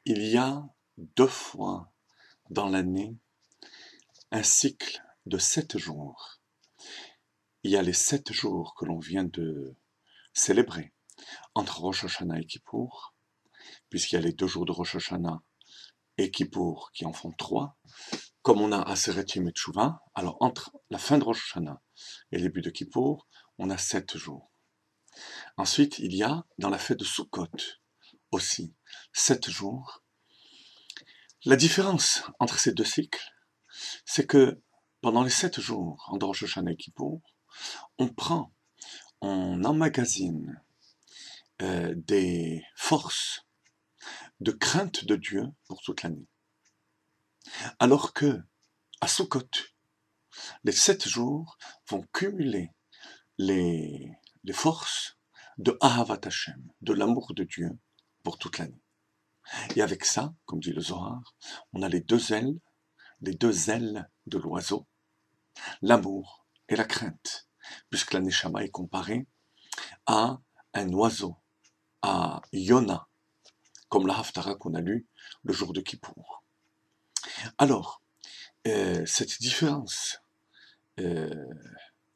Il y a 2 fois dans l'année un cycle de 7 jours. Il y a les 7 jours que l'on vient de célébrer entre Rosh Hashanah et Kippour, puisqu'il y a les 2 jours de Rosh Hashanah et Kippour qui en font 3. Comme on a Aseret Yom Teshuvah, alors entre la fin de Rosh Hashanah et le début de Kippour, on a 7 jours. Ensuite, il y a dans la fête de Sukkot aussi 7 jours. La différence entre ces 2 cycles, c'est que pendant les 7 jours, entre Rosh Hashanah et Kippour, on emmagasine des forces de crainte de Dieu pour toute l'année. Alors que à Sukkot, les 7 jours vont cumuler les forces de Ahavat Hashem, de l'amour de Dieu pour toute l'année. Et avec ça, comme dit le Zohar, on a les deux ailes de l'oiseau, l'amour et la crainte, puisque la Neshama est comparée à un oiseau, à Yona, comme la Haftara qu'on a lu le jour de Kippour. Alors, cette différence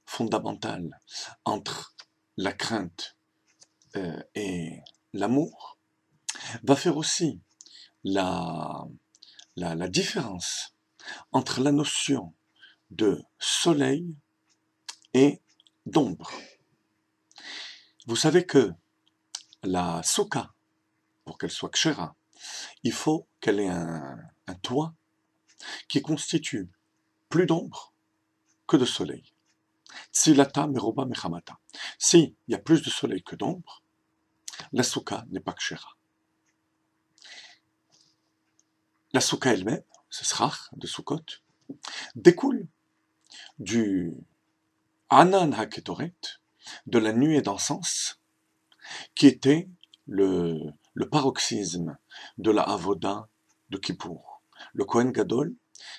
fondamentale entre la crainte et l'amour va faire aussi la différence entre la notion de soleil et d'ombre. Vous savez que la souka, pour qu'elle soit kshera, il faut qu'elle ait un toit qui constitue plus d'ombre que de soleil. Tsilata meroba mechamata. S'il y a plus de soleil que d'ombre, la souka n'est pas kshera. La souka elle-même, ce srach de Sukkot, découle du Anan HaKetoret, de la nuée d'encens, qui était le paroxysme de la Avoda de Kippour. Le Kohen Gadol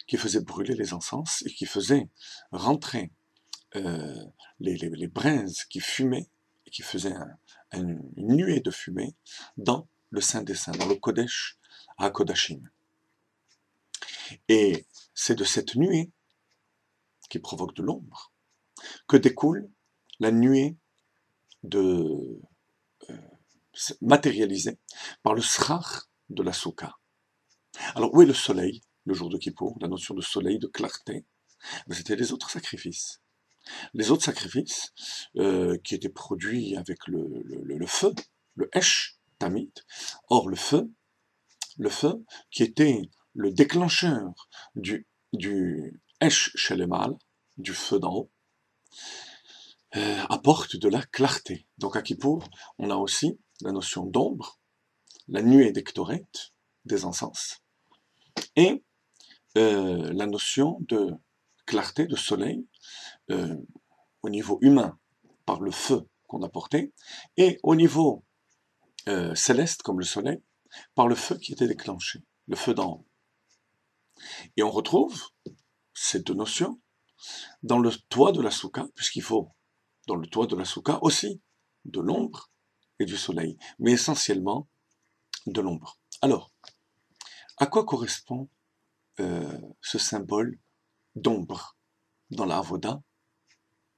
qui faisait brûler les encens et qui faisait rentrer les braises qui fumaient et qui faisaient une nuée de fumée dans le Saint des Saints, dans le Kodesh HaKodashim. Et c'est de cette nuée qui provoque de l'ombre que découle la nuée matérialisée par le srach de la souka. Alors où est le soleil, le jour de Kippour, la notion de soleil, de clarté? C'était les autres sacrifices. Les autres sacrifices qui étaient produits avec le feu, le Esh Tamid. Or le feu qui était le déclencheur du Esh Shelemal, du feu d'en haut, apporte de la clarté. Donc à Kippour, on a aussi la notion d'ombre, la nuée des Ktoret, des encens, et la notion de clarté, de soleil, au niveau humain, par le feu qu'on a porté, et au niveau céleste, comme le soleil, par le feu qui était déclenché, le feu d'en haut. Et on retrouve ces deux notions dans le toit de la souka, puisqu'il faut, dans le toit de la souka, aussi de l'ombre et du soleil, mais essentiellement de l'ombre. Alors, à quoi correspond ce symbole d'ombre dans la avoda,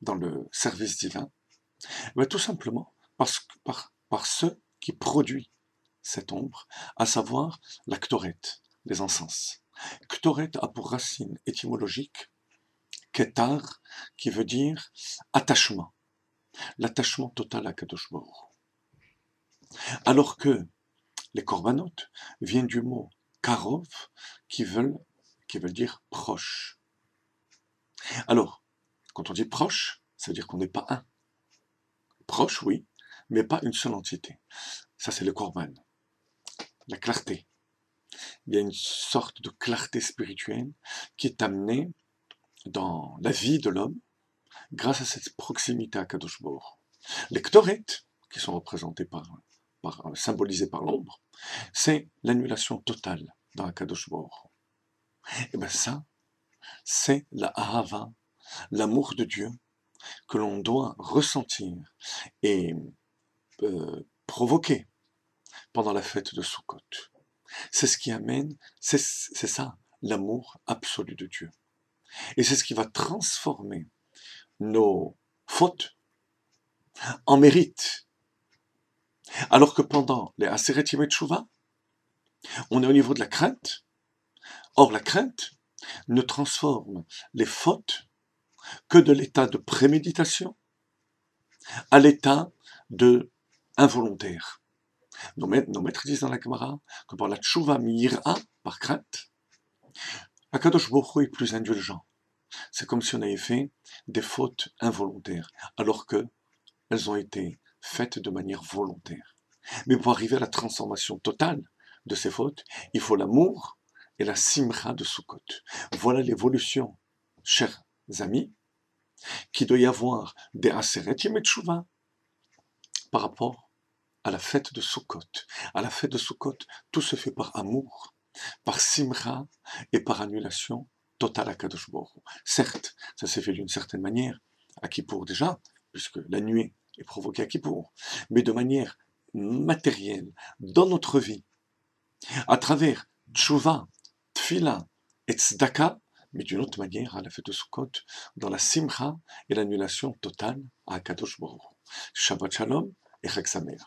dans le service divin? Ben, tout simplement par ce qui produit cette ombre, à savoir la ktoret, les encens. Ktoret a pour racine étymologique ketar, qui veut dire attachement, l'attachement total à Kadosh Baruch Hu. Alors que les korbanot viennent du mot karov, qui veut dire proche. Alors, quand on dit proche, ça veut dire qu'on n'est pas un. Proche, oui, mais pas une seule entité. Ça, c'est le korban. La clarté. Il y a une sorte de clarté spirituelle qui est amenée dans la vie de l'homme grâce à cette proximité à Kadosh Baruch Hu. Les ktoret, qui sont représentés symbolisés par l'ombre, c'est l'annulation totale dans la Kadosh Baruch Hu. Et bien ça, c'est la ahava, l'amour de Dieu que l'on doit ressentir et provoquer pendant la fête de Sukkot. C'est ce qui amène, c'est ça, l'amour absolu de Dieu. Et c'est ce qui va transformer nos fautes en mérite. Alors que pendant les Aseret Yemei Teshuvah, on est au niveau de la crainte. Or, la crainte ne transforme les fautes que de l'état de préméditation à l'état de involontaire. Nos maîtres disent dans la Gemara que par la Teshuvah mi'ira, par crainte, Akadosh Baruch Hu est plus indulgent. C'est comme si on avait fait des fautes involontaires, alors que elles ont été faites de manière volontaire. Mais pour arriver à la transformation totale de ces fautes, il faut l'amour et la simcha de Sukkot. Voilà l'évolution, chers amis, qu'il doit y avoir des Aseret Yemei Teshuvah par rapport à la fête de Sukkot. À la fête de Sukkot, tout se fait par amour, par simcha et par annulation totale à Kadosh Baruch Hu. Certes, ça s'est fait d'une certaine manière, à Kippour déjà, puisque la nuée est provoquée à Kippour, mais de manière matérielle, dans notre vie, à travers Tchouva, Tfila et Tzedaka, mais d'une autre manière à la fête de Sukkot, dans la simcha et l'annulation totale à Kadosh Baruch Hu. Shabbat Shalom et Chag Sameach.